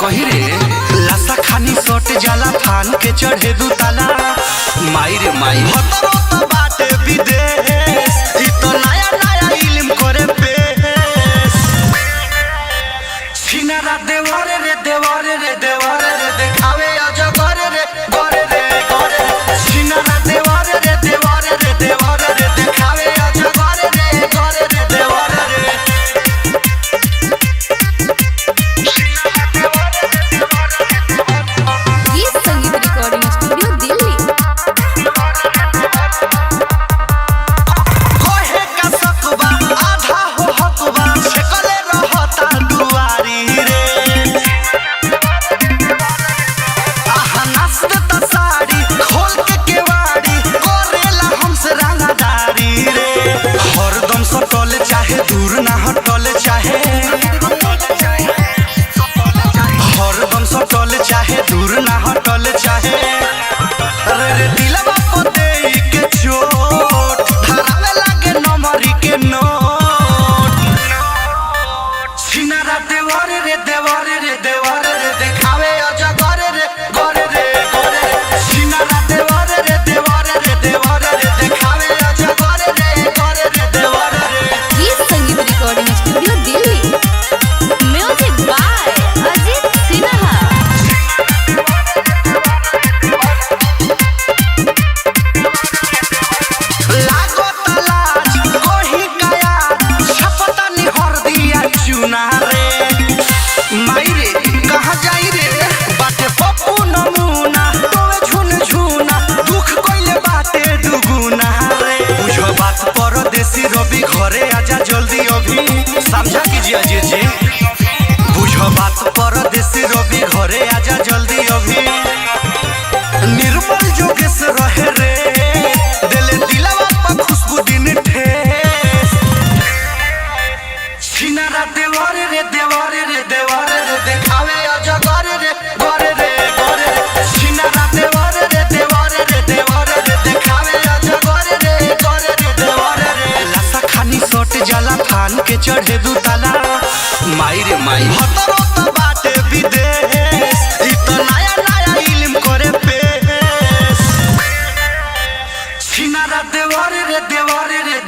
कही रे लासा खानी सट जाला फान के चढ़े दू ताला माई रे माई हतरो त बाटे विदेश ई तो नया नया इल्म करे पेश सिनारा देवारे रे देवारे रे देवारे रे देखावे अजगर रे गरे रे गरे सिनारा देवारे रे देवारे रे देवारे रे देखावे अजगर रे गरे रे देवारे रे चाहे दूर ना हटल चाहे हरदम सटल चाहे दूर ना हटल चाहे रे रे दिलवा को देई के चोट धरावे लागे नमरी के नोट सिनारा देवारे रे देवारे रे देवारे रे देखावे अजगर रे गरे रे गरे सिनारा देवारे रे देवारे रे देवारे रे देखावे अजगर रे गरे रे देवारे रे recording studio Delhi music by Ajit Sinha लागो तलाज कोही काया छपता नि हर दिया चुना रे माई रे कहां जाई रे बाटे पप्पू नमूना तोवे झुन झुना दुख कइले बाटे दुगुना रे बुझो बात परदेसी रवि घरे आजा जल्दी अभी समझा कीजिए अजीत जी बुझो बात परदेसी रवि घरे आजा जल्दी अभी निर्मल जोगेश रहे रे दिले दिलवा पर खुशबू दिन ठेस सिनारा देवारे रे देवारे रे देवारे रे देखावे अजगर रे गरे रे गरे सिनारा देवारे रे देवारे रे देवारे रे देखावे अजगर रे गरे रे देवारे रे लासा खानी सट जाला फान के चढ़े दू ताला माई रे माई हतरो त बाटे विदेश ई तो नया नया इल्म करे पेश सिनारा देवारे रे देवारे रे